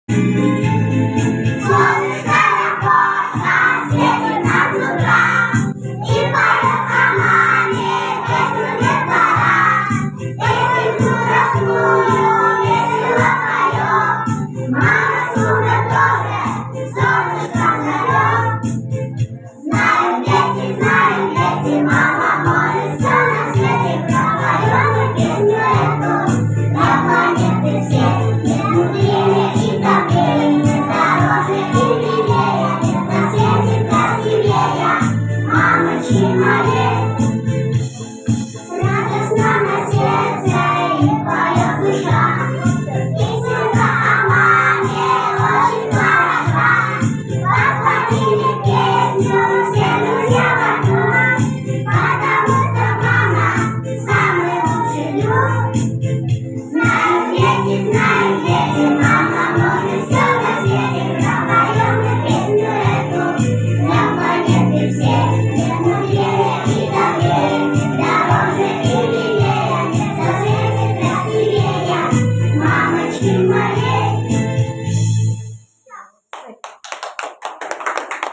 Солнышко япошка светит нас с утра и поет о маме песню детвора. Песенку простую весело поет, мама чудо тоже солнышко зовет. Знают дети, мама может все на свете, пропоем мы песню эту для планеты всей. Нет время и добрее, дороже и милее, на свете красивее мамочки моей. Радостно на сердце и поет душа, песенка о маме очень хороша. Подхватили песню все друзья вокруг, потому что мама самый лучший друг. Знают дети, мама может все на свете, пропоем мы песню эту для планеты всей. Нет мудрее и добрее, дороже и милее, на свете красивее мамочки моей.